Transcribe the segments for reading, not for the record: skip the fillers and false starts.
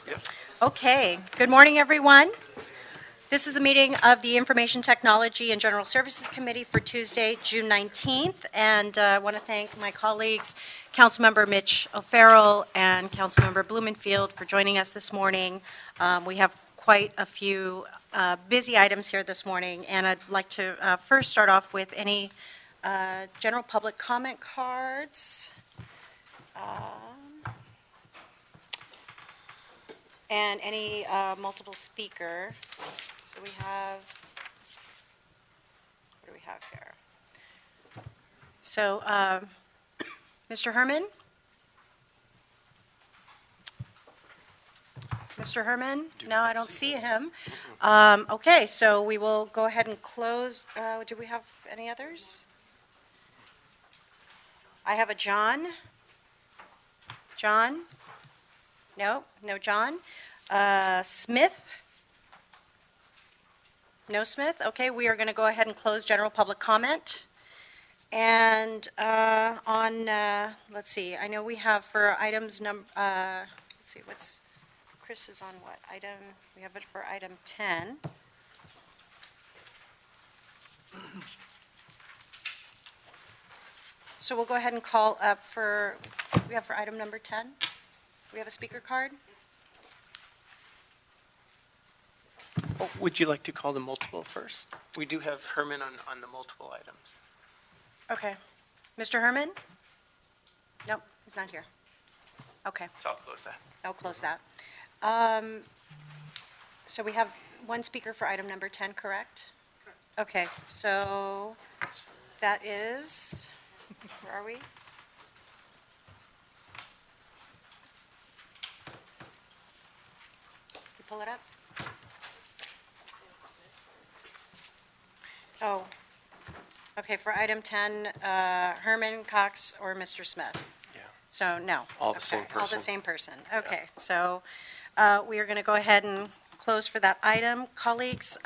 Yep. Okay, good morning, everyone. This is the meeting of the Information Technology and General Services Committee for Tuesday, June 19th, and I want to thank my colleagues, Councilmember Mitch O'Farrell and Councilmember Blumenfield for joining us this morning. We have quite a few busy items here this morning, and I'd like to first start off with any general public comment cards. And any multiple speaker. So we have, what do we have here? So, Mr. Herman? Mr. Herman? No, I don't see him. Okay, so we will go ahead and close. Do we have any others? I have a John. John? No John. Smith? No Smith? Okay, we are going to go ahead and close general public comment. And let's see, I know we have for items let's see, Chris is on what item? We have it for item 10. So we'll go ahead and call up we have for item number 10? We have a speaker card? Would you like to call the multiple first? We do have Herman on the multiple items. Okay. Mr. Herman? Nope, he's not here. Okay, So I'll close that. I'll close that. So we have one speaker for item number 10, correct? Okay, so that is, where are we? You pull it up? Oh, okay, for item 10, Herman, Cox, or Mr. Smith? Yeah. So, no. All the same person. All the same person. Okay, so we are going to go ahead and close for that item. Colleagues,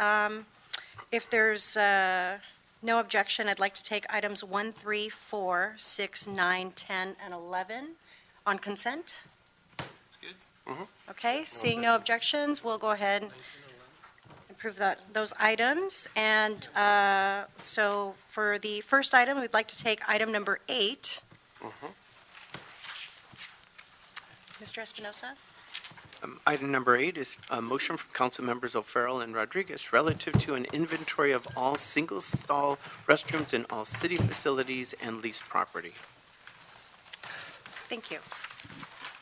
if there's no objection, I'd like to take items 1, 3, 4, 6, 9, 10, and 11 on consent. That's good. Mm-hmm. Okay, seeing no objections, we'll go ahead and approve those items. And so for the first item, we'd like to take item number 8. Mm-hmm. Mr. Espinosa? Item number 8 is a motion from Council Members O'Farrell and Rodriguez relative to an inventory of all single-stall restrooms in all city facilities and leased property. Thank you.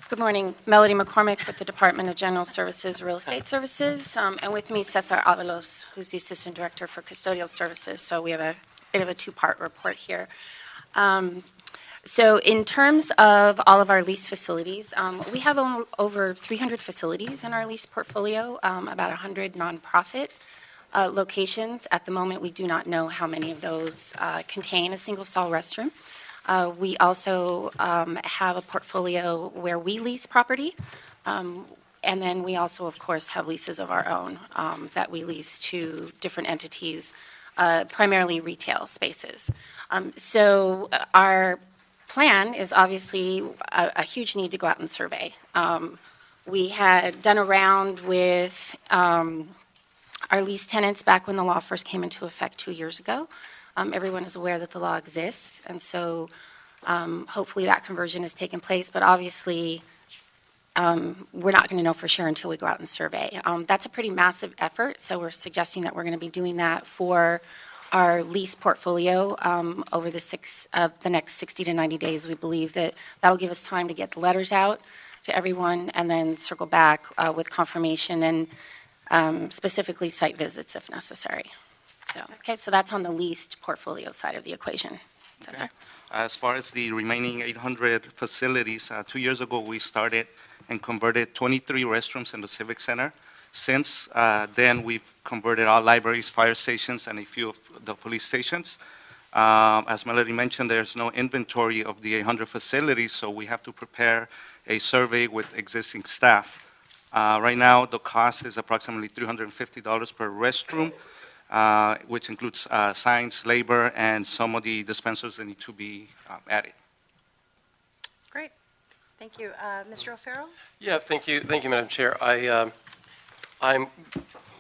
Good morning. Melody McCormick with the Department of General Services, Real Estate Services, and with me Cesar Avalos, who's the Assistant Director for Custodial Services. So we have a bit of a two-part report here. So in terms of all of our lease facilities, we have over 300 facilities in our lease portfolio, about 100 nonprofit locations. At the moment, we do not know how many of those contain a single-stall restroom. We also have a portfolio where we lease property, and then we also, of course, have leases of our own that we lease to different entities, primarily retail spaces. So our plan is obviously a huge need to go out and survey. We had done a round with our lease tenants back when the law first came into effect 2 years ago. Everyone is aware that the law exists, and so hopefully that conversion has taken place, but obviously we're not going to know for sure until we go out and survey. That's a pretty massive effort, so we're suggesting that we're going to be doing that for our lease portfolio over the next 60 to 90 days. We believe that that'll give us time to get the letters out to everyone and then circle back with confirmation and specifically site visits if necessary. So that's on the leased portfolio side of the equation. Okay. As far as the remaining 800 facilities, 2 years ago we started and converted 23 restrooms in the Civic Center. Since then, we've converted all libraries, fire stations, and a few of the police stations. As Melody mentioned, there's no inventory of the 800 facilities, so we have to prepare a survey with existing staff. Right now, the cost is approximately $350 per restroom, which includes signs, labor, and some of the dispensers that need to be added. Great. Thank you. Mr. O'Farrell? Yeah, thank you, Madam Chair. I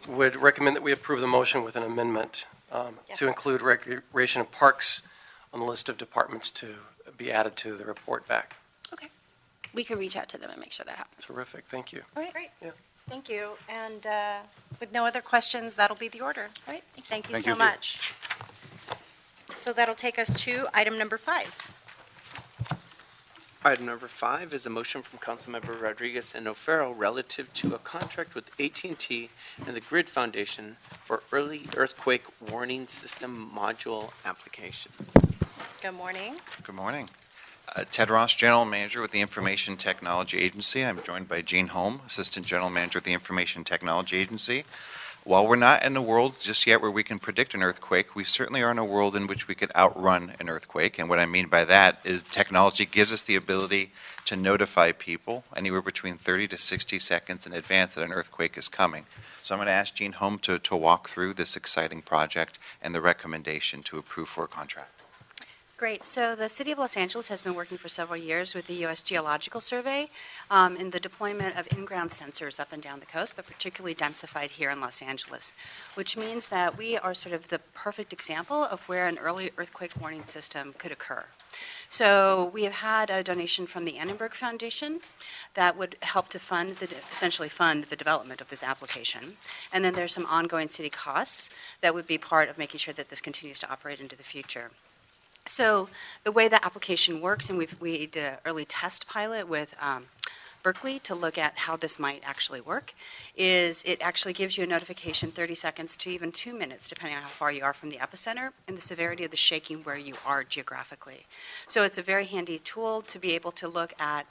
would recommend that we approve the motion with an amendment Yes. to include recreation and parks on the list of departments to be added to the report back. Okay. We can reach out to them and make sure that happens. Terrific, thank you. All right. Great. Yeah. Thank you. And with no other questions, that'll be the order. All right. Thank you Thank so you. much. So that'll take us to item number 5. Item number 5 is a motion from Councilmember Rodriguez and O'Farrell relative to a contract with AT&T and the Grid Foundation for early earthquake warning system module application. Good morning. Good morning. Ted Ross, General Manager with the Information Technology Agency. I'm joined by Gene Holm, Assistant General Manager with the Information Technology Agency. While we're not in a world just yet where we can predict an earthquake, we certainly are in a world in which we could outrun an earthquake. And what I mean by that is technology gives us the ability to notify people anywhere between 30 to 60 seconds in advance that an earthquake is coming. So I'm going to ask Gene Holm to walk through this exciting project and the recommendation to approve for a contract. Great. So the City of Los Angeles has been working for several years with the U.S. Geological Survey in the deployment of in-ground sensors up and down the coast, but particularly densified here in Los Angeles, which means that we are sort of the perfect example of where an early earthquake warning system could occur. So we have had a donation from the Annenberg Foundation that would help to essentially fund the development of this application. And then there's some ongoing city costs that would be part of making sure that this continues to operate into the future. So the way the application works, and we did an early test pilot with Berkeley to look at how this might actually work, is it actually gives you a notification 30 seconds to even 2 minutes, depending on how far you are from the epicenter and the severity of the shaking where you are geographically. So it's a very handy tool to be able to look at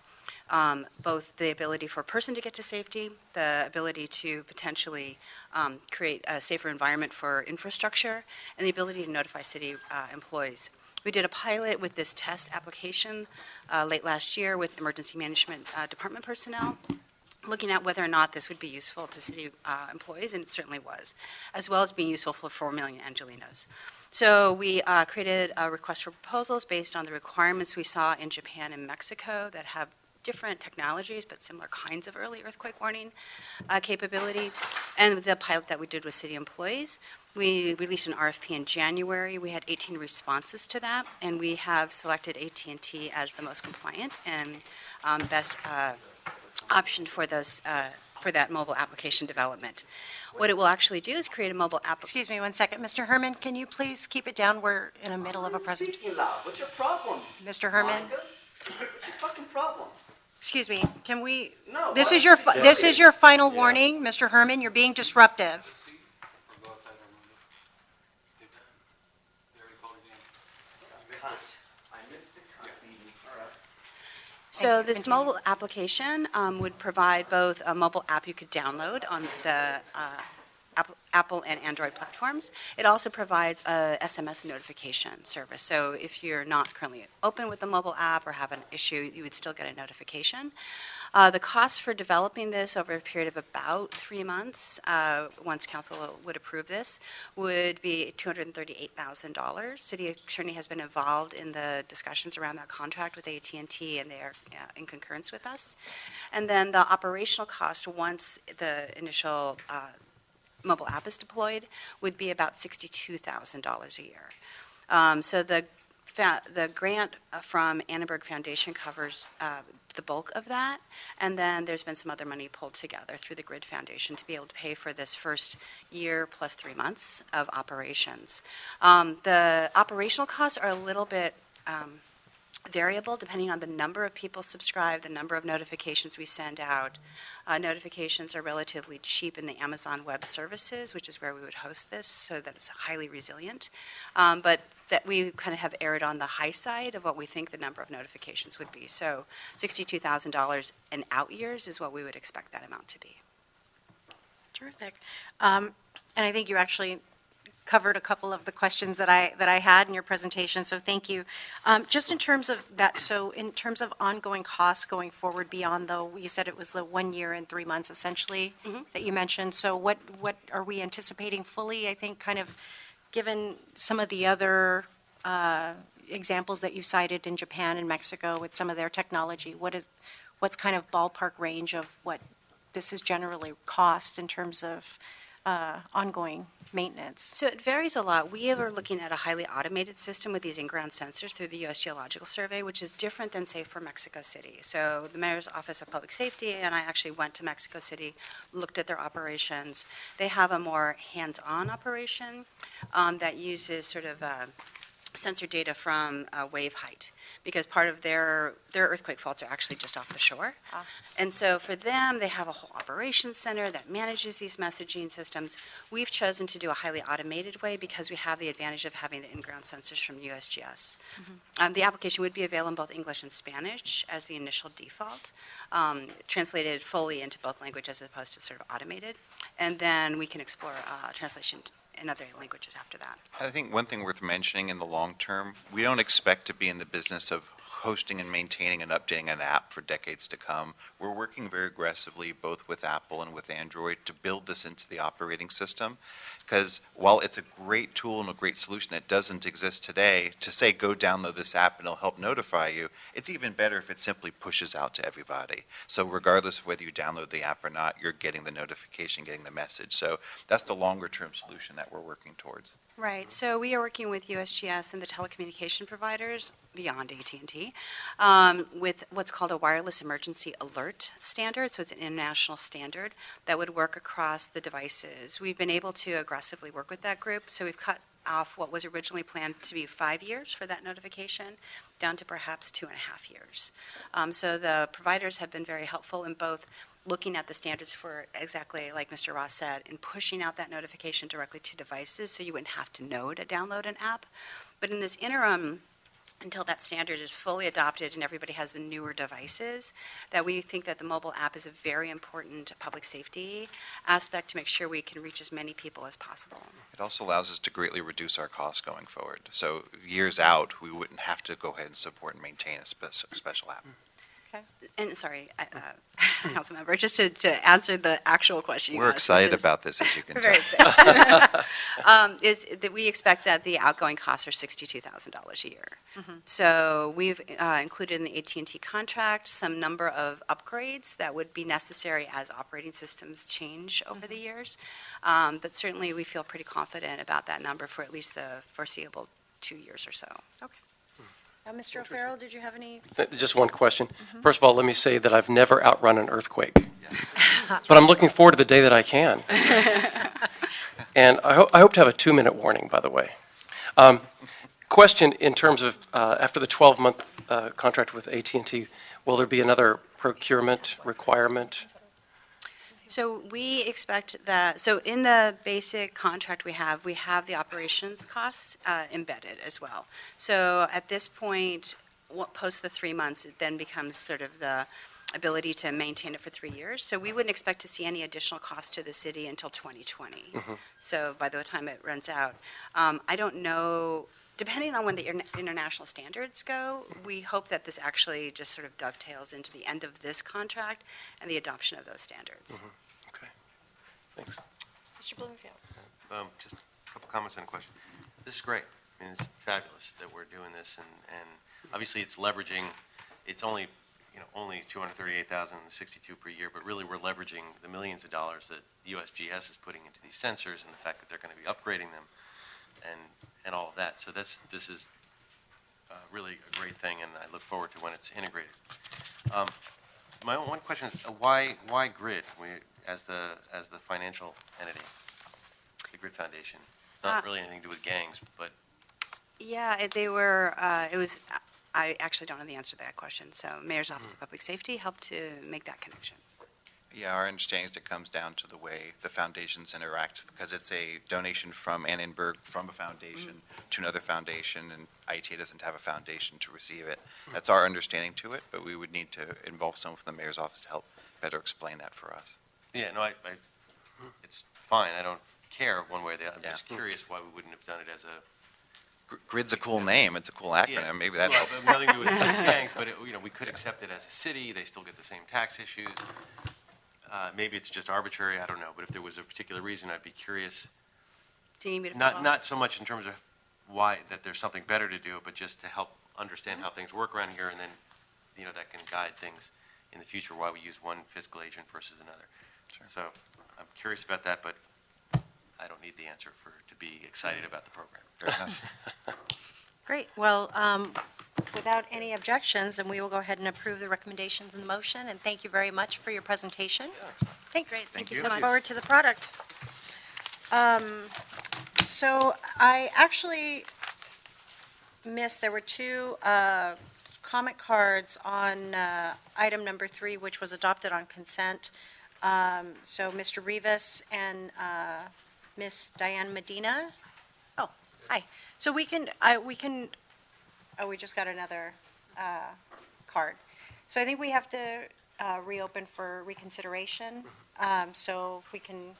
both the ability for a person to get to safety, the ability to potentially create a safer environment for infrastructure, and the ability to notify city employees. We did a pilot with this test application late last year with emergency management department personnel, looking at whether or not this would be useful to city employees, and it certainly was, as well as being useful for 4 million Angelinos. So we created a request for proposals based on the requirements we saw in Japan and Mexico that have different technologies, but similar kinds of early earthquake warning capability. And the pilot that we did with city employees, we released an RFP in January. We had 18 responses to that, and we have selected AT&T as the most compliant and best option for those for that mobile application development. What it will actually do is create a mobile app. Excuse me 1 second. Mr. Herman, can you please keep it down? We're in the middle of a presentation. Speaking loud. What's your problem? Mr. Herman? Monica? What's your fucking problem? Excuse me, can we, No, this what? is your final warning, Mr. Herman, you're being disruptive. So Thank you. this Continue. mobile application would provide both a mobile app you could download on the Apple and Android platforms. It also provides a SMS notification service. So if you're not currently open with the mobile app or have an issue, you would still get a notification. The cost for developing this over a period of about 3 months, once council would approve this, would be $238,000. City attorney has been involved in the discussions around that contract with AT&T, and they are in concurrence with us. And then the operational cost, once the initial mobile app is deployed, would be about $62,000 a year. So the grant from Annenberg Foundation covers the bulk of that, and then there's been some other money pulled together through the Grid Foundation to be able to pay for this first year plus 3 months of operations. The operational costs are a little bit variable depending on the number of people subscribed, the number of notifications we send out. Notifications are relatively cheap in the Amazon Web Services, which is where we would host this, so that it's highly resilient. But that we kind of have erred on the high side of what we think the number of notifications would be. So $62,000 in out years is what we would expect that amount to be. Terrific. And I think you actually covered a couple of the questions that I had in your presentation, so thank you. Just in terms of that, so in terms of ongoing costs going forward beyond, though, you said it was the 1 year and 3 months essentially that you mentioned. So what are we anticipating fully? I think kind of given some of the other examples that you cited in Japan and Mexico with some of their technology, what what's kind of ballpark range of what this is generally cost in terms of ongoing maintenance? So it varies a lot. We are looking at a highly automated system with these in-ground sensors through the U.S. Geological Survey, which is different than, say, for Mexico City. So the Mayor's Office of Public Safety and I actually went to Mexico City, looked at their operations. They have a more hands-on operation that uses sort of sensor data from wave height, because part of their earthquake faults are actually just off the shore. And so for them, they have a whole operations center that manages these messaging systems. We've chosen to do a highly automated way because we have the advantage of having the in-ground sensors from USGS. The application would be available in both English and Spanish as the initial default, translated fully into both languages as opposed to sort of automated. And then we can explore translation in other languages after that. I think one thing worth mentioning in the long term, we don't expect to be in the business of hosting and maintaining and updating an app for decades to come. We're working very aggressively both with Apple and with Android to build this into the operating system, because while it's a great tool and a great solution that doesn't exist today, to say go download this app and it'll help notify you, it's even better if it simply pushes out to everybody. So regardless of whether you download the app or not, you're getting the notification, getting the message. So that's the longer term solution that we're working towards. Right. So we are working with USGS and the telecommunication providers beyond AT&T with what's called a wireless emergency alert standard. So it's an international standard that would work across the devices. We've been able to aggressively work with that group. So we've cut off what was originally planned to be 5 years for that notification down to perhaps 2.5 years. So the providers have been very helpful in both looking at the standards for exactly like Mr. Ross said, and pushing out that notification directly to devices so you wouldn't have to know to download an app. But in this interim, until that standard is fully adopted and everybody has the newer devices, that we think that the mobile app is a very important public safety aspect to make sure we can reach as many people as possible. It also allows us to greatly reduce our costs going forward. So years out, we wouldn't have to go ahead and support and maintain a special app. And sorry, Councilmember, just to answer the actual question. We're excited about this, as you can very tell. excited. Is that we expect that the outgoing costs are $62,000 a year. So we've included in the AT&T contract some number of upgrades that would be necessary as operating systems change over the years. But certainly we feel pretty confident about that number for at least the foreseeable 2 years or so. Okay. Mr. O'Farrell, did you have any? Just one question. First of all, let me say that I've never outrun an earthquake. But I'm looking forward to the day that I can. And I hope to have a 2-minute warning, by the way. Question in terms of after the 12-month contract with AT&T, will there be another procurement requirement? So we expect that, so in the basic contract we have the operations costs embedded as well. So at this point, post the 3 months, it then becomes sort of the ability to maintain it for 3 years. So we wouldn't expect to see any additional cost to the city until 2020. So by the time it runs out, I don't know. Depending on when the international standards go, we hope that this actually just sort of dovetails into the end of this contract and the adoption of those standards. Okay, thanks. Mr. Bloomfield. Just a couple comments and a question. This is great. I mean, it's fabulous that we're doing this, and obviously it's leveraging. It's only $238,062 per year, but really we're leveraging the millions of dollars that USGS is putting into these sensors and the fact that they're going to be upgrading them, and all of that. So this is really a great thing, and I look forward to when it's integrated. My one question is why GRID as the financial entity, the GRID Foundation? It's not really anything to do with gangs, but Yeah, they were. It was. I actually don't know the answer to that question. So, Mayor's Office of Public Safety helped to make that connection. Yeah, our understanding is it comes down to the way the foundations interact, because it's a donation from Annenberg from a foundation to another foundation, and ITA doesn't have a foundation to receive it. That's our understanding to it, but we would need to involve someone from the mayor's office to help better explain that for us. yeah, no, it's fine. I don't care one way or the other. I'm just curious why we wouldn't have done it as a. GRID's a cool name. It's a cool acronym. Yeah, Maybe that well, helps. nothing to do with gangs, but we could accept it as a city. They still get the same tax issues. Maybe it's just arbitrary. I don't know. But if there was a particular reason, I'd be curious. Do you need me to? Not so much in terms of why that there's something better to do, but just to help understand how things work around here, and then that can guide things in the future why we use one fiscal agent versus another. So I'm curious about that, but I don't need the answer to be excited about the program. Fair enough. Great. Well, without any objections, then we will go ahead and approve the recommendations in the motion, and thank you very much for your presentation. Thanks. Great, thank you Look so much. forward to the product. So I actually missed, there were two comment cards on item number 3, which was adopted on consent. So Mr. Rivas and Miss Diane Medina. Oh, hi. So we just got another card. So I think we have to reopen for reconsideration. So if we can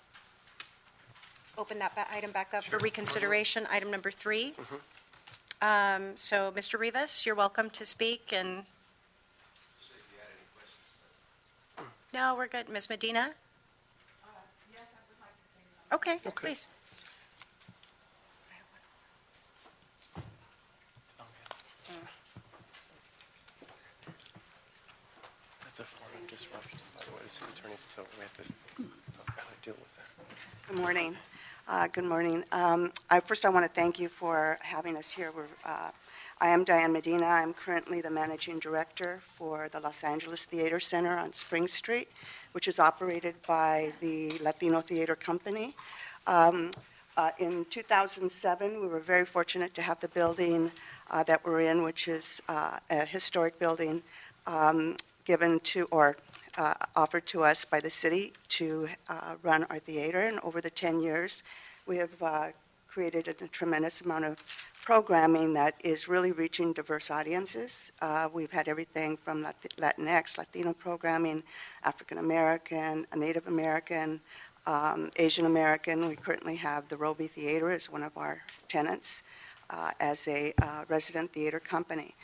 open that item back up for reconsideration, item number 3. So Mr. Rivas, you're welcome to speak and. No, we're good. Ms. Medina? Yes, I would like to say something. Okay, please. That's a form of disruption, by the way, the city attorney, so we have to talk about how to deal with that. Good morning. Good morning. First, I want to thank you for having us here. I am Diane Medina. I'm currently the managing director for the Los Angeles Theater Center on Spring Street, which is operated by the Latino Theater Company. In 2007, we were very fortunate to have the building that we're in, which is a historic building, given to or offered to us by the city to run our theater. And over the 10 years, we have created a tremendous amount of programming that is really reaching diverse audiences. We've had everything from Latinx, Latino programming, African American, Native American, Asian American. We currently have the Roby Theater as one of our tenants as a resident theater company.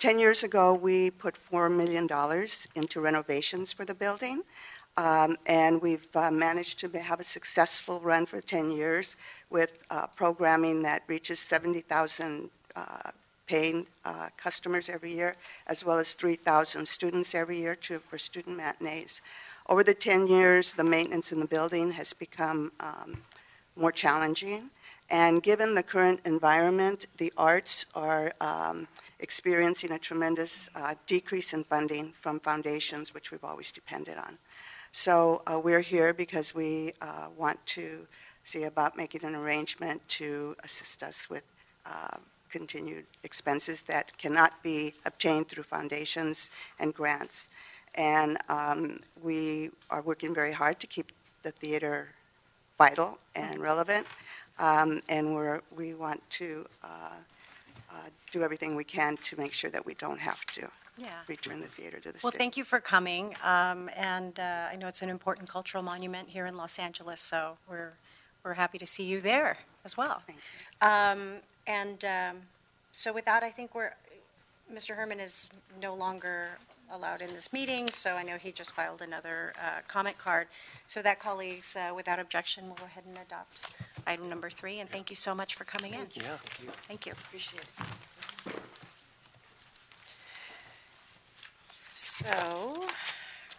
10 years ago, we put $4 million into renovations for the building, and we've managed to have a successful run for 10 years with programming that reaches 70,000 paying customers every year, as well as 3,000 students every year for student matinees. Over the 10 years, the maintenance in the building has become more challenging, and given the current environment, the arts are experiencing a tremendous decrease in funding from foundations, which we've always depended on. So we're here because we want to see about making an arrangement to assist us with continued expenses that cannot be obtained through foundations and grants. And we are working very hard to keep the theater vital and relevant, and we want to do everything we can to make sure that we don't have to return the theater to the Well, city. thank you for coming, and I know it's an important cultural monument here in Los Angeles, so we're happy to see you there as well. Thank you. So with that, I think Mr. Herman is no longer allowed in this meeting, so I know he just filed another comment card. So that, colleagues, without objection, we'll go ahead and adopt item number 3, and thank you so much for coming in. Yeah. Thank you. Appreciate it. So,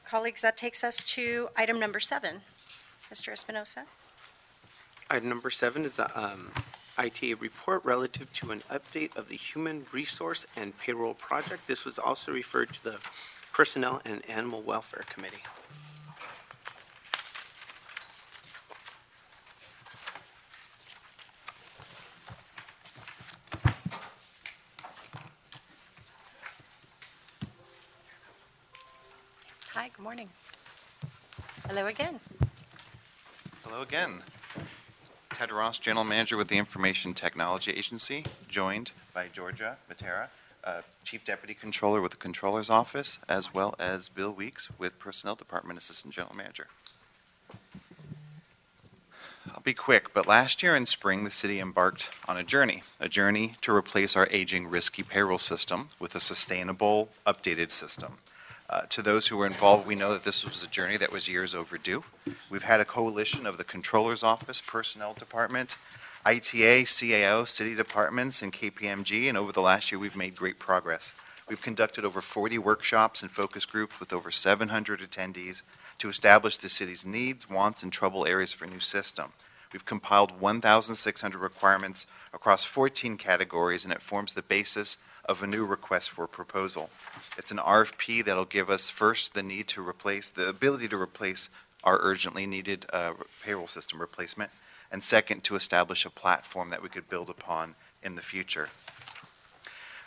colleagues, that takes us to item number 7. Mr. Espinosa? Item number 7 is a ITA report relative to an update of the Human Resource and Payroll Project. This was also referred to the Personnel and Animal Welfare Committee. Hi, good morning. Hello again. Hello again. Ted Ross, General Manager with the Information Technology Agency, joined by Georgia Matera, Chief Deputy Controller with the Controller's Office, as well as Bill Weeks with Personnel Department Assistant General Manager. I'll be quick, but last year in spring, the city embarked on a journey to replace our aging, risky payroll system with a sustainable, updated system. To those who were involved, we know that this was a journey that was years overdue. We've had a coalition of the Controller's Office, Personnel Department, ITA, CAO, city departments, and KPMG, and over the last year we've made great progress. We've conducted over 40 workshops and focus groups with over 700 attendees to establish the city's needs, wants, and trouble areas for a new system. We've compiled 1,600 requirements across 14 categories, and it forms the basis of a new request for proposal. It's an RFP that'll give us first the ability to replace our urgently needed payroll system replacement, and second, to establish a platform that we could build upon in the future.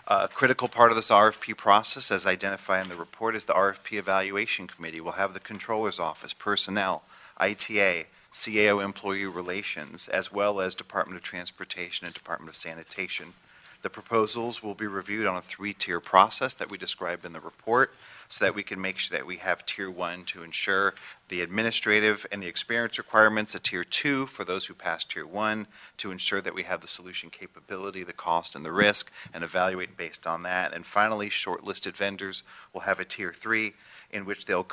A critical part of this RFP process, as identified in the report, is the RFP Evaluation Committee. We'll have the Controller's Office, personnel, ITA, CAO employee relations, as well as Department of Transportation and Department of Sanitation. The proposals will be reviewed on a 3-tier process that we describe in the report, so that we can make sure that we have Tier 1 to ensure the administrative and the experience requirements, a Tier 2 for those who pass Tier 1 to ensure that we have the solution capability, the cost, and the risk, and evaluate based on that. And finally, shortlisted vendors will have a Tier 3 in which they'll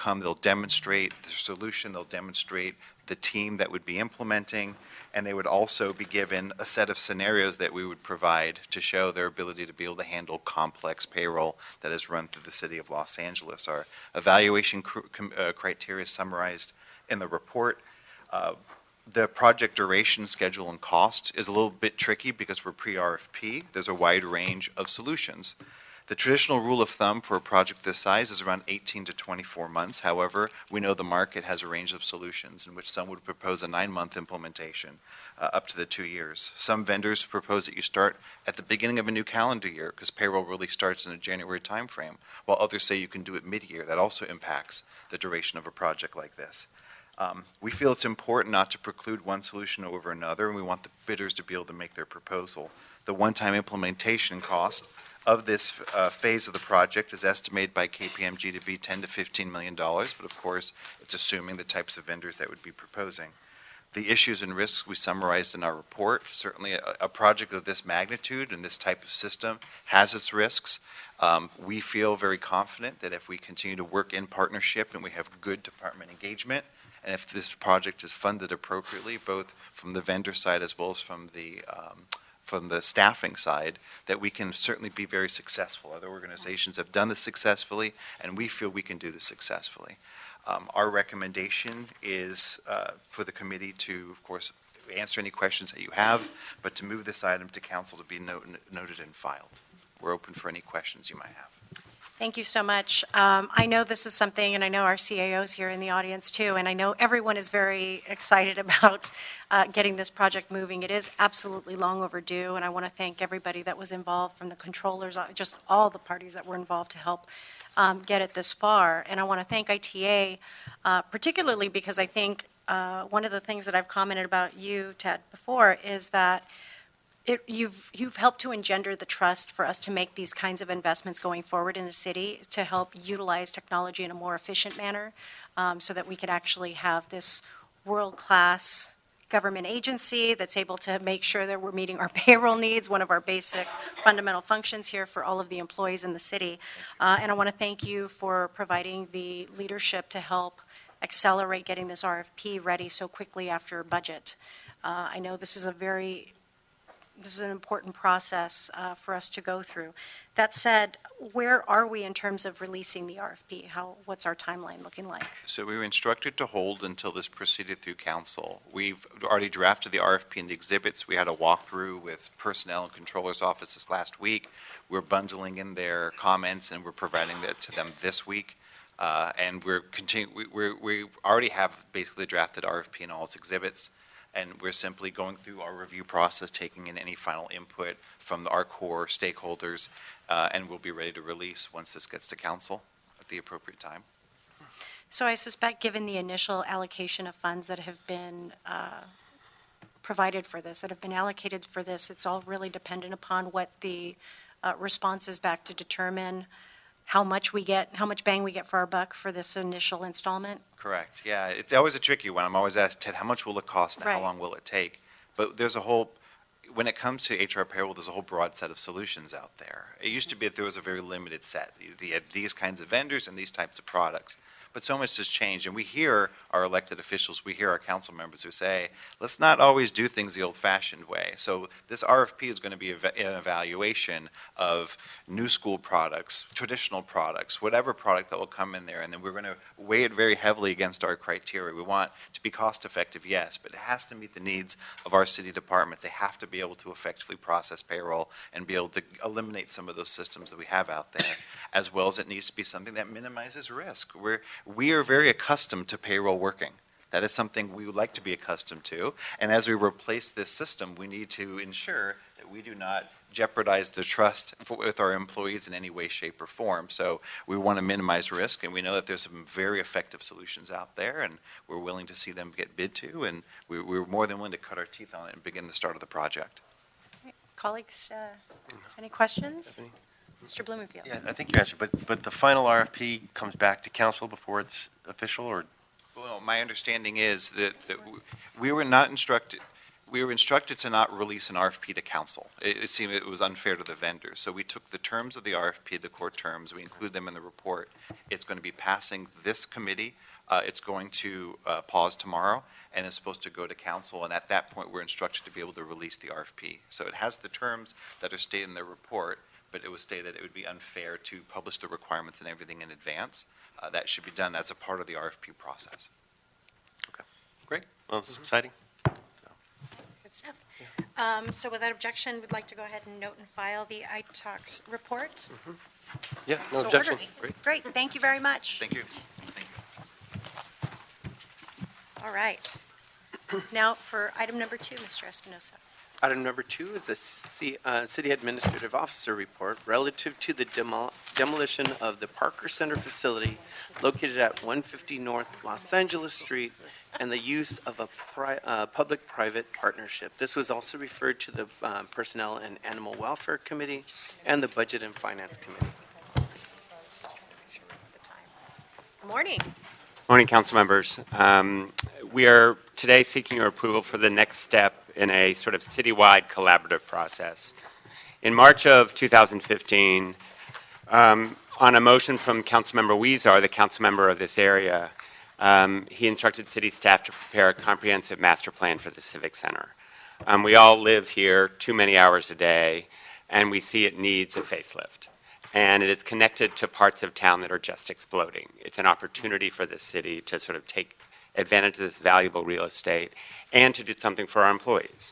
demonstrate the solution, they'll demonstrate the team that would be implementing, and they would also be given a set of scenarios that we would provide to show their ability to be able to handle complex payroll that is run through the city of Los Angeles. Our evaluation criteria is summarized in the report. The project duration, schedule, and cost is a little bit tricky because we're pre-RFP. There's a wide range of solutions. The traditional rule of thumb for a project this size is around 18 to 24 months. However, we know the market has a range of solutions in which some would propose a 9-month implementation up to the 2 years. Some vendors propose that you start at the beginning of a new calendar year because payroll really starts in a January timeframe, while others say you can do it mid-year. That also impacts the duration of a project like this. We feel it's important not to preclude one solution over another, and we want the bidders to be able to make their proposal. The one-time implementation cost of this phase of the project is estimated by KPMG to be $10 to $15 million, but of course, it's assuming the types of vendors that would be proposing. The issues and risks we summarized in our report. Certainly a project of this magnitude and this type of system has its risks. We feel very confident that if we continue to work in partnership and we have good department engagement, and if this project is funded appropriately, both from the vendor side as well as from the staffing side, that we can certainly be very successful. Other organizations have done this successfully, and we feel we can do this successfully. Our recommendation is for the committee to, of course, answer any questions that you have, but to move this item to council to be noted and filed. We're open for any questions you might have. Thank you so much. I know this is something, and I know our CAOs here in the audience too, and I know everyone is very excited about getting this project moving. It is absolutely long overdue, and I want to thank everybody that was involved, from the controllers, just all the parties that were involved to help get it this far. And I want to thank ITA, particularly because I think one of the things that I've commented about you, Ted, before is that you've helped to engender the trust for us to make these kinds of investments going forward in the city to help utilize technology in a more efficient manner, so that we could actually have this world-class government agency that's able to make sure that we're meeting our payroll needs, one of our basic fundamental functions here for all of the employees in the city. And I want to thank you for providing the leadership to help accelerate getting this RFP ready so quickly after budget. I know this is an important process for us to go through. That said, where are we in terms of releasing the RFP? What's our timeline looking like? So we were instructed to hold until this proceeded through council. We've already drafted the RFP and the exhibits. We had a walkthrough with personnel and controller's offices last week. We're bundling in their comments and we're providing that to them this week. And we already have basically drafted RFP and all its exhibits. And we're simply going through our review process, taking in any final input from our core stakeholders, and we'll be ready to release once this gets to council at the appropriate time. So I suspect, given the initial allocation of funds that have been provided for this, that have been allocated for this, it's all really dependent upon what the response is back to determine how much bang we get for our buck for this initial installment? Correct. Yeah, it's always a tricky one. I'm always asked, Ted, how much will it cost and Right. how long will it take? But when it comes to HR payroll, there's a whole broad set of solutions out there. It used to be that there was a very limited set. You had these kinds of vendors and these types of products. But so much has changed, and we hear our elected officials, we hear our council members who say, let's not always do things the old-fashioned way. So this RFP is going to be an evaluation of new school products, traditional products, whatever product that will come in there, and then we're going to weigh it very heavily against our criteria. We want to be cost-effective, yes, but it has to meet the needs of our city departments. They have to be able to effectively process payroll and be able to eliminate some of those systems that we have out there, as well as it needs to be something that minimizes risk. We are very accustomed to payroll working. That is something we would like to be accustomed to. And as we replace this system, we need to ensure that we do not jeopardize the trust with our employees in any way, shape, or form. So we want to minimize risk, and we know that there's some very effective solutions out there, and we're willing to see them get bid to, and we're more than willing to cut our teeth on it and begin the start of the project. Colleagues, any questions? Mr. Blumenfield. Yeah, I think you answered, but the final RFP comes back to council before it's official, or? Well, my understanding is that we were not instructed. We were instructed to not release an RFP to council. It seemed it was unfair to the vendors. So we took the terms of the RFP, the core terms, we include them in the report. It's going to be passing this committee. It's going to pause tomorrow, and it's supposed to go to council. And at that point, we're instructed to be able to release the RFP. So it has the terms that are stated in the report, but it was stated that it would be unfair to publish the requirements and everything in advance. That should be done as a part of the RFP process. Okay, great. Well, this is exciting. Good stuff. So without objection, we'd like to go ahead and note and file the ITOX report. Yeah, no So objection. orderly. Great, thank you very much. Thank you. All right. Now for item number 2, Mr. Espinosa. Item number 2 is a city administrative officer report relative to the demolition of the Parker Center facility located at 150 North Los Angeles Street and the use of a public-private partnership. This was also referred to the Personnel and Animal Welfare Committee and the Budget and Finance Committee. Good morning. Morning, council members. We are today seeking your approval for the next step in a sort of citywide collaborative process. In March of 2015, on a motion from Councilmember Weezer, the council member of this area, he instructed city staff to prepare a comprehensive master plan for the Civic Center. We all live here too many hours a day, and we see it needs a facelift. And it is connected to parts of town that are just exploding. It's an opportunity for the city to sort of take advantage of this valuable real estate and to do something for our employees.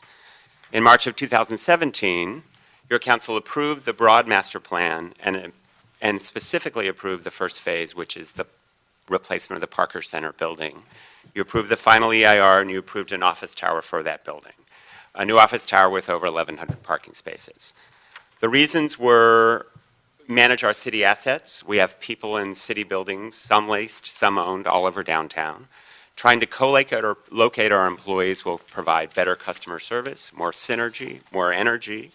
In March of 2017, your council approved the broad master plan and specifically approved the first phase, which is the replacement of the Parker Center building. You approved the final EIR, and you approved an office tower for that building, a new office tower with over 1,100 parking spaces. The reasons were manage our city assets. We have people in city buildings, some leased, some owned, all over downtown. Trying to co-locate our employees will provide better customer service, more synergy, more energy,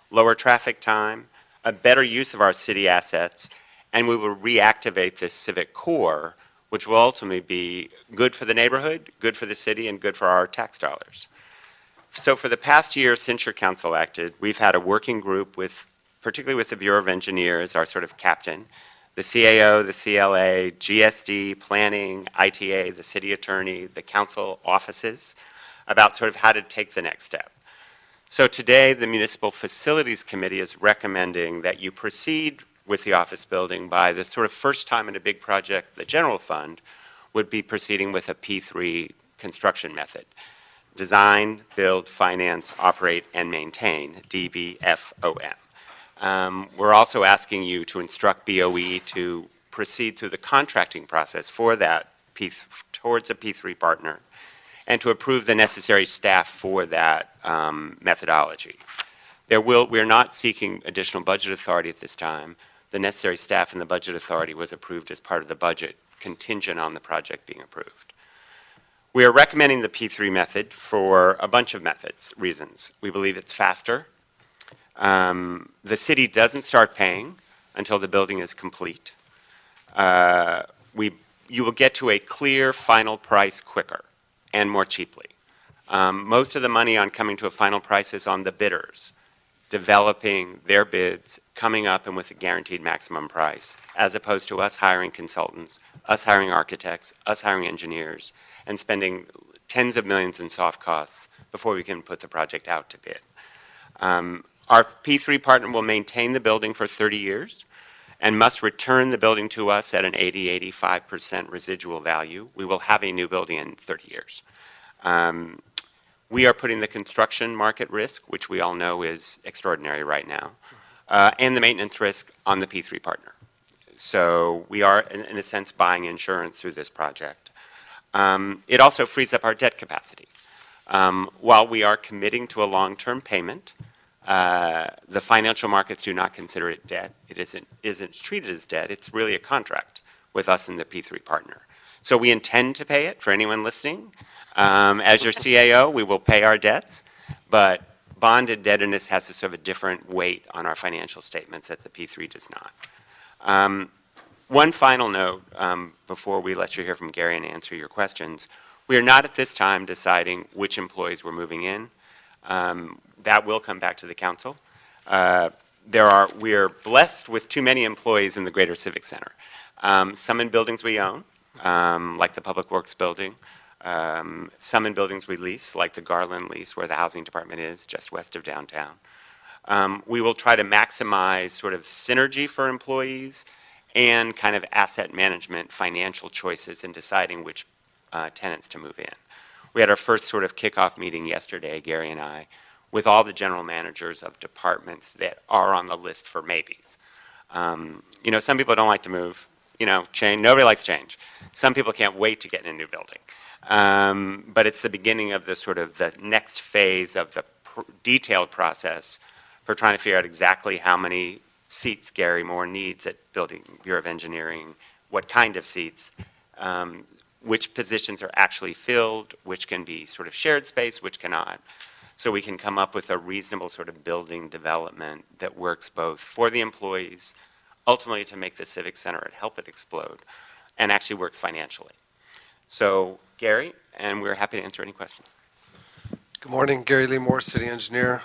lower traffic time, a better use of our city assets, and we will reactivate this civic core, which will ultimately be good for the neighborhood, good for the city, and good for our tax dollars. So for the past year since your council acted, we've had a working group particularly with the Bureau of Engineers, our sort of captain, the CAO, the CLA, GSD, planning, ITA, the city attorney, the council offices, about sort of how to take the next step. So today, the Municipal Facilities Committee is recommending that you proceed with the office building by the sort of first time in a big project, the general fund would be proceeding with a P3 construction method. Design, build, finance, operate, and maintain, DBFOM. We're also asking you to instruct BOE to proceed through the contracting process for that towards a P3 partner and to approve the necessary staff for that methodology. We're not seeking additional budget authority at this time. The necessary staff and the budget authority was approved as part of the budget contingent on the project being approved. We are recommending the P3 method for a bunch of reasons. We believe it's faster. The city doesn't start paying until the building is complete. You will get to a clear final price quicker and more cheaply. Most of the money on coming to a final price is on the bidders. developing their bids, coming up and with a guaranteed maximum price, as opposed to us hiring consultants, us hiring architects, us hiring engineers, and spending tens of millions in soft costs before we can put the project out to bid. Our P3 partner will maintain the building for 30 years and must return the building to us at an 80-85% residual value. We will have a new building in 30 years. We are putting the construction market risk, which we all know is extraordinary right now, and the maintenance risk on the P3 partner. So we are, in a sense, buying insurance through this project. It also frees up our debt capacity. While we are committing to a long-term payment, the financial markets do not consider it debt. It isn't treated as debt. It's really a contract with us and the P3 partner. So we intend to pay it, for anyone listening. As your CAO, we will pay our debts, but bond indebtedness has a sort of a different weight on our financial statements that the P3 does not. One final note before we let you hear from Gary and answer your questions. We are not at this time deciding which employees we're moving in. That will come back to the council. We are blessed with too many employees in the Greater Civic Center. Some in buildings we own, like the Public Works building. Some in buildings we lease, like the Garland lease, where the housing department is, just west of downtown. We will try to maximize sort of synergy for employees and kind of asset management financial choices in deciding which tenants to move in. We had our first sort of kickoff meeting yesterday, Gary and I, with all the general managers of departments that are on the list for maybes. Some people don't like to move. Change. Nobody likes change. Some people can't wait to get in a new building. But it's the beginning of the sort of the next phase of the detailed process for trying to figure out exactly how many seats Gary Moore needs at Building Bureau of Engineering, what kind of seats, which positions are actually filled, which can be sort of shared space, which cannot. So we can come up with a reasonable sort of building development that works both for the employees, ultimately to make the Civic Center and help it explode, and actually works financially. So, Gary, and we're happy to answer any questions. Good morning, Gary Lee Moore, City Engineer.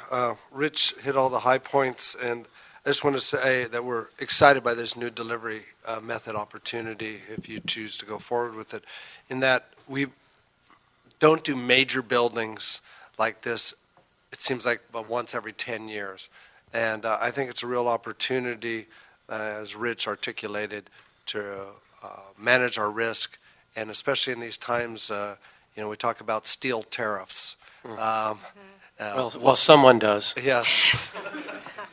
Rich hit all the high points, and I just want to say that we're excited by this new delivery method opportunity if you choose to go forward with it, in that we don't do major buildings like this, it seems like once every 10 years. And I think it's a real opportunity, as Rich articulated, to manage our risk, and especially in these times, we talk about steel tariffs. Well, someone does. Yes.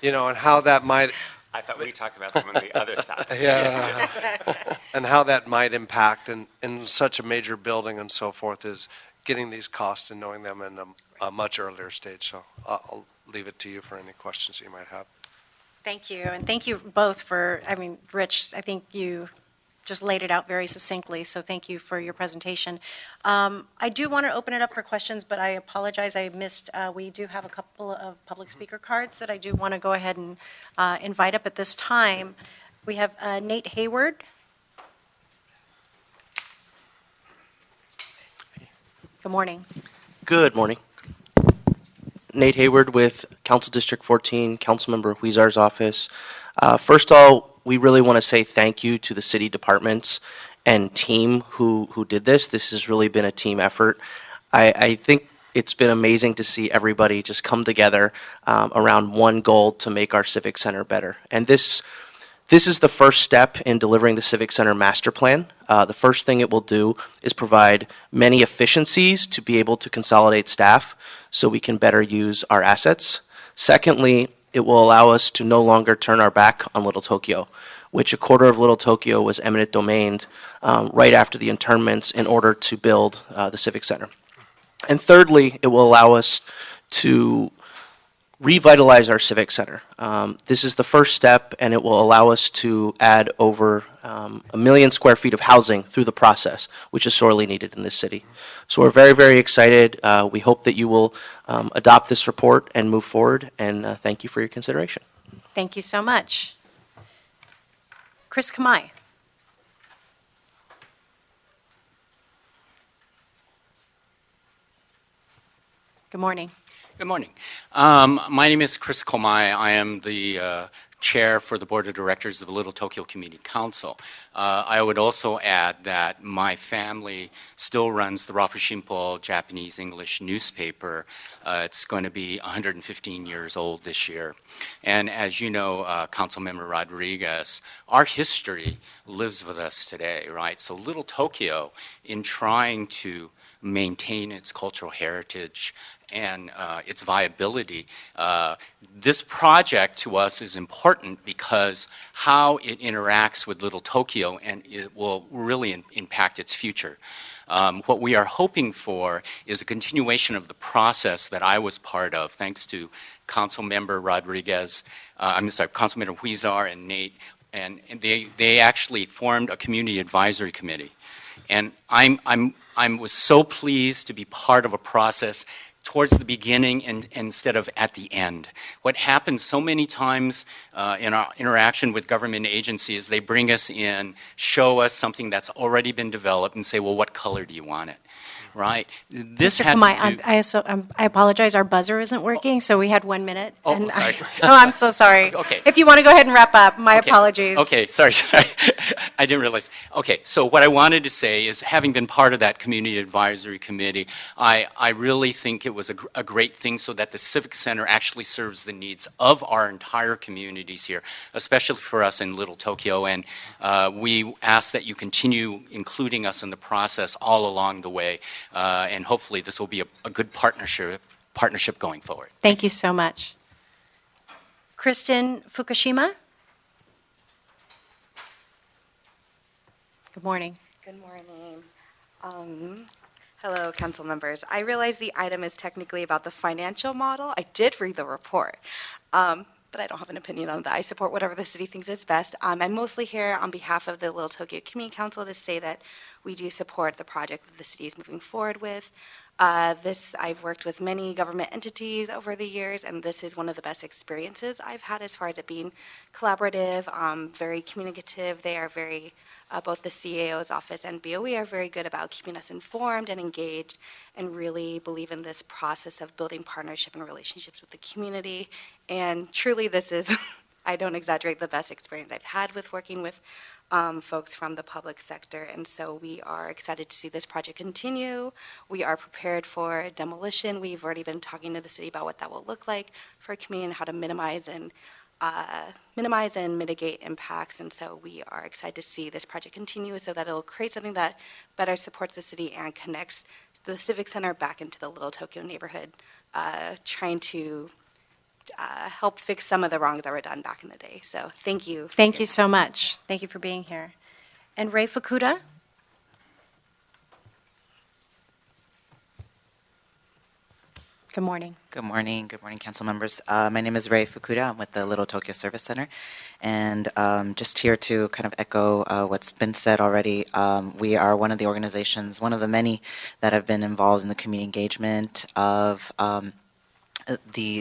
And how that might... I thought we talked about them on the other side. Yeah. And how that might impact in such a major building and so forth is getting these costs and knowing them in a much earlier stage. So I'll leave it to you for any questions you might have. Thank you, and thank you both for, Rich, I think you just laid it out very succinctly, so thank you for your presentation. I do want to open it up for questions, but I apologize, I missed, we do have a couple of public speaker cards that I do want to go ahead and invite up at this time. We have Nate Hayward. Good morning. Good morning. Nate Hayward with Council District 14, Councilmember Huizar's office. First of all, we really want to say thank you to the city departments and team who did this. This has really been a team effort. I think it's been amazing to see everybody just come together around one goal to make our Civic Center better. And this is the first step in delivering the Civic Center master plan. The first thing it will do is provide many efficiencies to be able to consolidate staff so we can better use our assets. Secondly, it will allow us to no longer turn our back on Little Tokyo, which a quarter of Little Tokyo was eminent domained right after the internments in order to build the Civic Center. And thirdly, it will allow us to revitalize our Civic Center. This is the first step, and it will allow us to add over 1 million square feet of housing through the process, which is sorely needed in this city. So we're very, very excited. We hope that you will adopt this report and move forward, and thank you for your consideration. Thank you so much. Chris Kamai. Good morning. Good morning. My name is Chris Komai. I am the chair for the board of directors of the Little Tokyo Community Council. I would also add that my family still runs the Rafushimpo Japanese-English newspaper. It's going to be 115 years old this year. And as you know, Councilmember Rodriguez, our history lives with us today, right? So Little Tokyo, in trying to maintain its cultural heritage and its viability. This project to us is important because how it interacts with Little Tokyo and it will really impact its future. What we are hoping for is a continuation of the process that I was part of, thanks to Councilmember Rodriguez, Councilmember Huizar and Nate, and they actually formed a community advisory committee. And I was so pleased to be part of a process towards the beginning and instead of at the end. What happens so many times in our interaction with government agencies, they bring us in, show us something that's already been developed, and say, well, what color do you want it? Right? This Mr. had Kamai, to do... I apologize. Our buzzer isn't working, so we had 1 minute. Oh, and sorry. I'm so sorry. Okay. If you want to go ahead and wrap up, my apologies. Okay, sorry. I didn't realize. Okay, so what I wanted to say is, having been part of that community advisory committee, I really think it was a great thing so that the Civic Center actually serves the needs of our entire communities here, especially for us in Little Tokyo. And we ask that you continue including us in the process all along the way. And hopefully this will be a good partnership going forward. Thank you so much. Kristen Fukushima. Good morning. Good morning. Hello, council members. I realize the item is technically about the financial model. I did read the report, but I don't have an opinion on that. I support whatever the city thinks is best. I'm mostly here on behalf of the Little Tokyo Community Council to say that we do support the project that the city is moving forward with. I've worked with many government entities over the years, and this is one of the best experiences I've had as far as it being collaborative, very communicative. They are very, both the CAO's office and BOE are very good about keeping us informed and engaged, and really believe in this process of building partnership and relationships with the community. And truly this is, I don't exaggerate, the best experience I've had with working with folks from the public sector, and so we are excited to see this project continue. We are prepared for demolition. We've already been talking to the city about what that will look like for a community and how to minimize and mitigate impacts, and so we are excited to see this project continue so that it'll create something that better supports the city and connects the Civic Center back into the Little Tokyo neighborhood, trying to help fix some of the wrongs that were done back in the day. So thank you. Thank you so much. Thank you for being here. And Ray Fukuda? Good morning. Good morning. Good morning, council members. My name is Ray Fukuda. I'm with the Little Tokyo Service Center. And just here to kind of echo what's been said already, we are one of the organizations, one of the many that have been involved in the community engagement of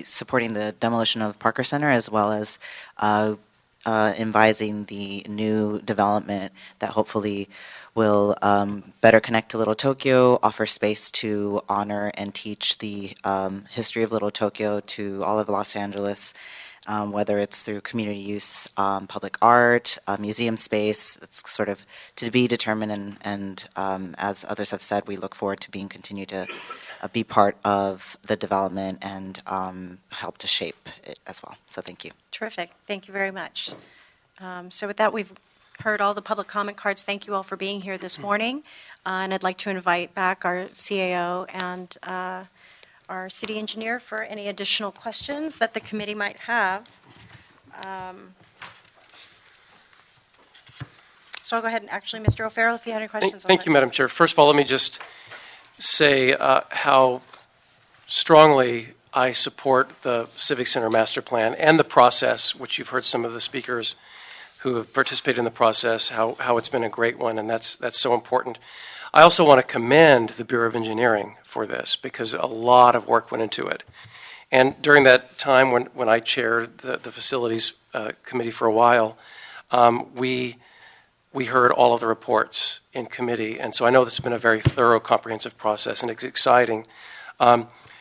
supporting the demolition of Parker Center, as well as advising the new development that hopefully will better connect to Little Tokyo, offer space to honor and teach the history of Little Tokyo to all of Los Angeles, whether it's through community use, public art, museum space. It's sort of to be determined, and as others have said, we look forward to continue to be part of the development and help to shape it as well. So thank you. Terrific. Thank you very much. So with that, we've heard all the public comment cards. Thank you all for being here this morning. And I'd like to invite back our CAO and our city engineer for any additional questions that the committee might have. So I'll go ahead and actually, Mr. O'Farrell, if you had any questions. Thank you, Madam Chair. First of all, let me just say how strongly I support the Civic Center Master Plan and the process, which you've heard some of the speakers who have participated in the process, how it's been a great one, and that's so important. I also want to commend the Bureau of Engineering for this, because a lot of work went into it. And during that time when I chaired the Facilities Committee for a while, we heard all of the reports in committee, and so I know this has been a very thorough, comprehensive process, and it's exciting.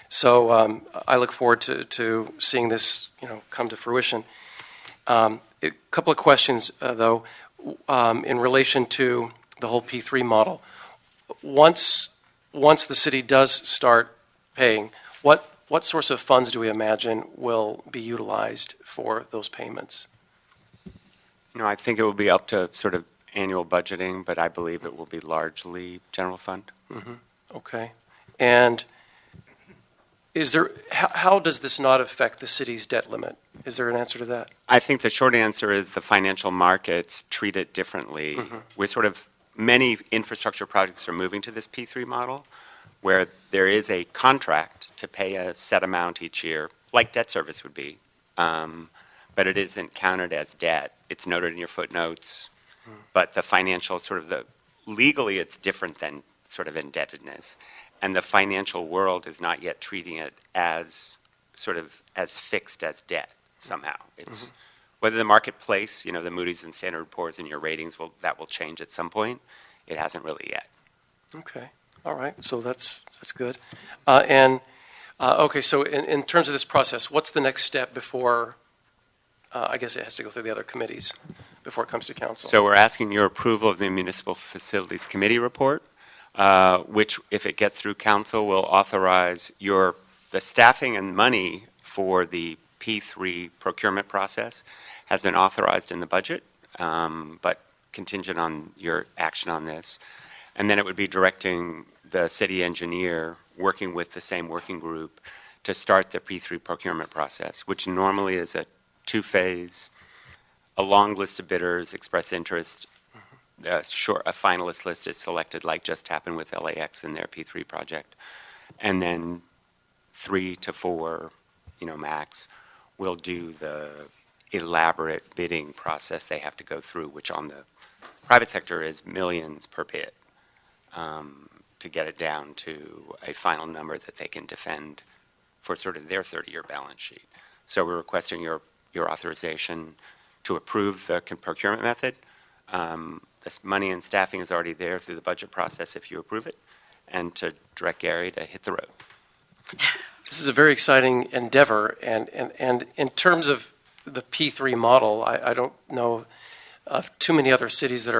So I look forward to seeing this, come to fruition. A couple of questions, though, in relation to the whole P3 model. Once the city does start paying, what source of funds do we imagine will be utilized for those payments? I think it will be up to sort of annual budgeting, but I believe it will be largely general fund. Mm-hmm. Okay. And how does this not affect the city's debt limit? Is there an answer to that? I think the short answer is the financial markets treat it differently. Mm-hmm. Many infrastructure projects are moving to this P3 model, where there is a contract to pay a set amount each year, like debt service would be, but it isn't counted as debt. It's noted in your footnotes, but the financial legally it's different than sort of indebtedness. And the financial world is not yet treating it as as fixed as debt somehow. It's whether the marketplace, the Moody's and Standard & Poor's and your ratings will change at some point. It hasn't really yet. Okay. All right. So that's good. Okay. So in terms of this process, what's the next step before? I guess it has to go through the other committees before it comes to council. So we're asking your approval of the Municipal Facilities Committee report, which, if it gets through council, will authorize the staffing and money for the P3 procurement process has been authorized in the budget, but contingent on your action on this. And then it would be directing the city engineer, working with the same working group, to start the P3 procurement process, which normally is a two-phase, a long list of bidders express interest. A finalist list is selected, like just happened with LAX in their P3 project. And then 3 to 4, max, will do the elaborate bidding process they have to go through, which on the private sector is millions per bid, to get it down to a final number that they can defend for sort of their 30-year balance sheet. So we're requesting your authorization to approve the procurement method. This money and staffing is already there through the budget process if you approve it, and to direct Gary to hit the road. This is a very exciting endeavor, and in terms of the P3 model, I don't know of too many other cities that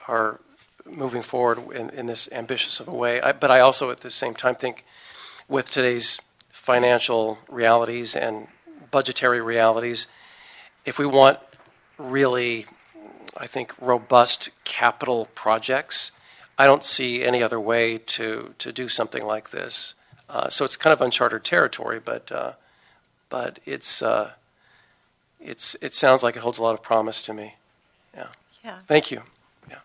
are moving forward in this ambitious of a way. But I also, at the same time, think with today's financial realities and budgetary realities, if we want really, I think, robust capital projects, I don't see any other way to do something like this. So it's kind of uncharted territory, but it sounds like it holds a lot of promise to me. Yeah. Thank you. Yeah.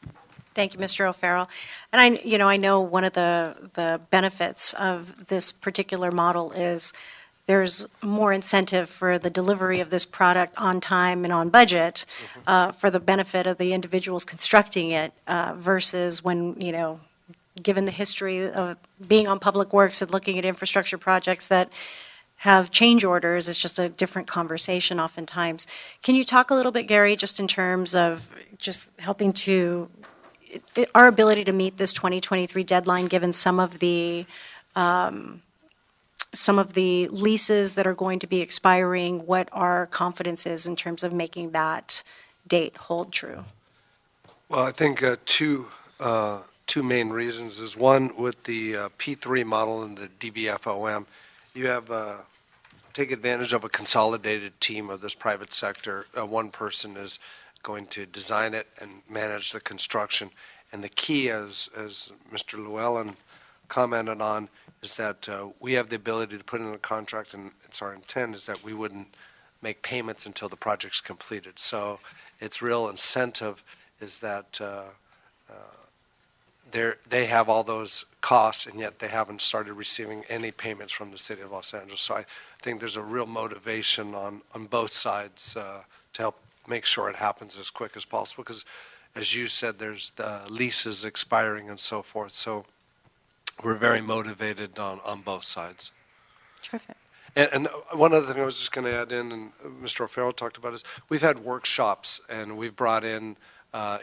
Thank you, Mr. O'Farrell. And I know one of the benefits of this particular model is there's more incentive for the delivery of this product on time and on budget for the benefit of the individuals constructing it versus when, given the history of being on public works and looking at infrastructure projects that have change orders, it's just a different conversation oftentimes. Can you talk a little bit, Gary, just in terms of just helping to our ability to meet this 2023 deadline, given some of the leases that are going to be expiring, what our confidence is in terms of making that date hold true? Well, I think two main reasons is one, with the P3 model and the DBFOM, you have take advantage of a consolidated team of this private sector. One person is going to design it and manage the construction. And the key, as Mr. Llewellyn commented on, is that we have the ability to put in a contract, and it's our intent is that we wouldn't make payments until the project's completed. So its real incentive is that they have all those costs, and yet they haven't started receiving any payments from the city of Los Angeles. So I think there's a real motivation on both sides to help make sure it happens as quick as possible, because as you said, there's the leases expiring and so forth. So we're very motivated on both sides. Terrific. And one other thing I was just going to add in, and Mr. O'Farrell talked about, is we've had workshops, and we've brought in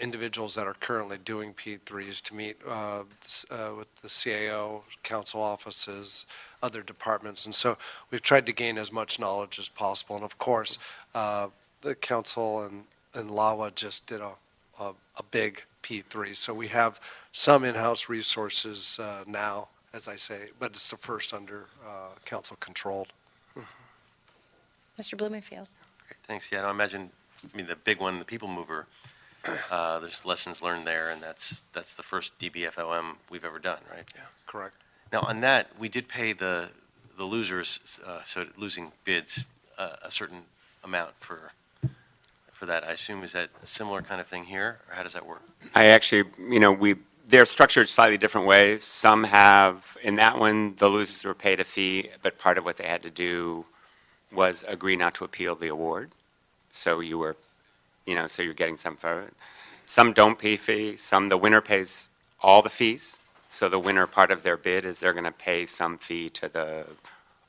individuals that are currently doing P3s to meet with the CAO, council offices, other departments. And so we've tried to gain as much knowledge as possible. And of course, the council and LAWA just did a big P3. So we have some in-house resources now, as I say, but it's the first under council controlled. Mr. Blumenfield. Great, thanks. Yeah, I imagine, the big one, the People Mover, there's lessons learned there, and that's the first DBFOM we've ever done, right? Yeah, correct. Now, on that, we did pay the losers, so losing bids, a certain amount for that. I assume, is that a similar kind of thing here, or how does that work? I actually, they're structured slightly different ways. Some have, in that one, the losers were paid a fee, but part of what they had to do was agree not to appeal the award. So you were, so you're getting some for it. Some don't pay fee. Some, the winner pays all the fees. So the winner, part of their bid is they're going to pay some fee to the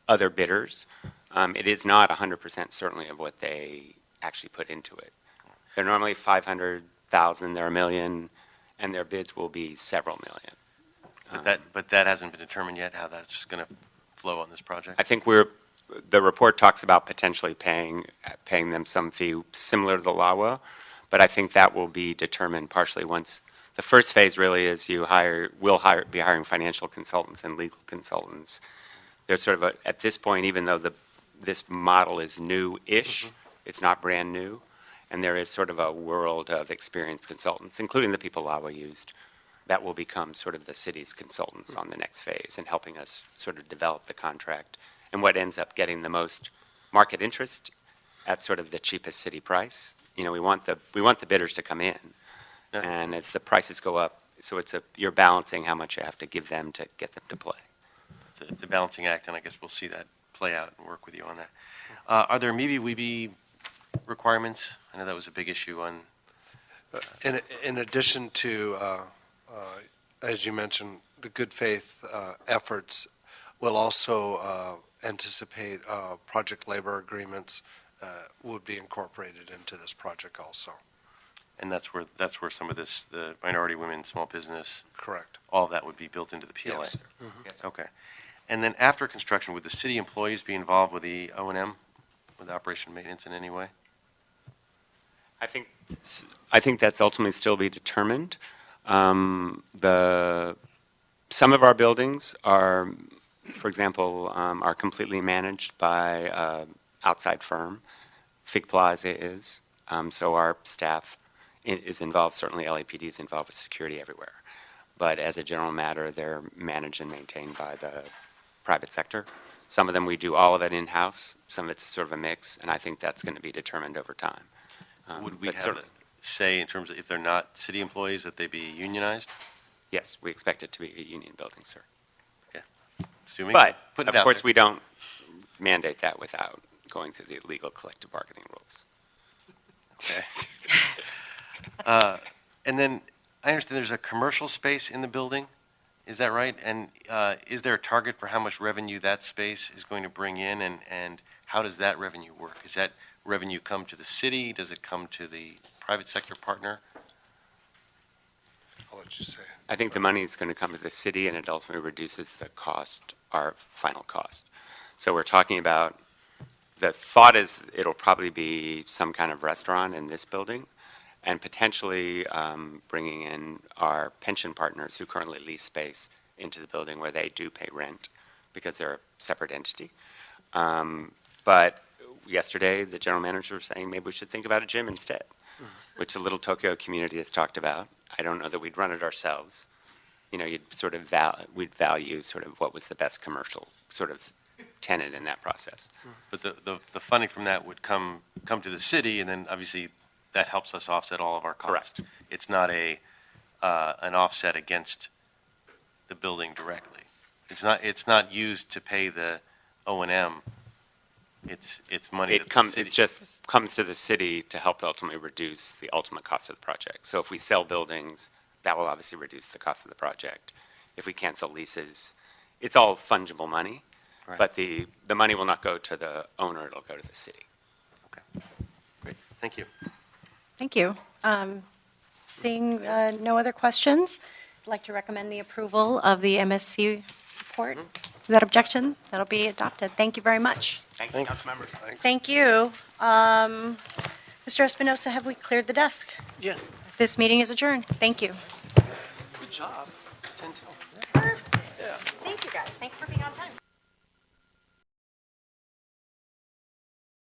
other bidders. It is not 100% certainly of what they actually put into it. They're normally 500,000, they're $1 million, and their bids will be several million. But that hasn't been determined yet, how that's going to flow on this project? I think the report talks about potentially paying them some fee similar to the LAWA, but I think that will be determined partially once. The first phase really is be hiring financial consultants and legal consultants. There's sort of at this point, even though this model is new-ish, it's not brand new, and there is sort of a world of experienced consultants, including the people LAWA used, that will become sort of the city's consultants on the next phase and helping us sort of develop the contract and what ends up getting the most market interest at sort of the cheapest city price. We want the bidders to come in, and as the prices go up, so you're balancing how much you have to give them to get them to play. It's a balancing act, and I guess we'll see that play out and work with you on that. Are there maybe requirements? I know that was a big issue on. In addition to, as you mentioned, the good faith efforts, we'll also anticipate project labor agreements would be incorporated into this project also. And that's where some of this, the minority women, small business. Correct. All of that would be built into the PLA. Yes. Yes. Okay. And then after construction, would the city employees be involved with the O&M, with operation and maintenance in any way? I think that's ultimately still be determined. Some of our buildings are, for example, are completely managed by an outside firm. Fig Plaza is. So our staff is involved. Certainly LAPD is involved with security everywhere. But as a general matter, they're managed and maintained by the private sector. Some of them we do all of it in-house. Some of it's sort of a mix, and I think that's going to be determined over time. Would we have a say in terms of if they're not city employees that they be unionized? Yes, we expect it to be a union building, sir. Okay. Assuming, but, put of course, we don't mandate that without going through the legal collective bargaining rules. Okay. And then I understand there's a commercial space in the building. Is that right? And is there a target for how much revenue that space is going to bring in, and how does that revenue work? Is that revenue come to the city? Does it come to the private sector partner? I'll let you say. I think the money is going to come to the city, and it ultimately reduces the cost, our final cost. So we're talking about, the thought is it'll probably be some kind of restaurant in this building, and potentially bringing in our pension partners who currently lease space into the building where they do pay rent because they're a separate entity. But yesterday, the general manager was saying maybe we should think about a gym instead, which the Little Tokyo community has talked about. I don't know that we'd run it ourselves. You'd sort of we'd value sort of what was the best commercial sort of tenant in that process. But the funding from that would come to the city, and then obviously that helps us offset all of our costs. Correct. It's not an offset against the building directly. It's not used to pay the O&M. It's money that the city. It just comes to the city to help ultimately reduce the ultimate cost of the project. So if we sell buildings, that will obviously reduce the cost of the project. If we cancel leases, it's all fungible money, Right. but the money will not go to the owner, it'll go to the city. Okay. Great. Thank you. Thank you. Seeing no other questions, I'd like to recommend the approval of the MSC report. Without objection, that'll be adopted. Thank you very much. Thank you, council members. Thank you. Mr. Espinosa, have we cleared the desk? Yes. This meeting is adjourned. Thank you. Good job. It's 10 till. Perfect. Thank you, guys. Thank you for being on time.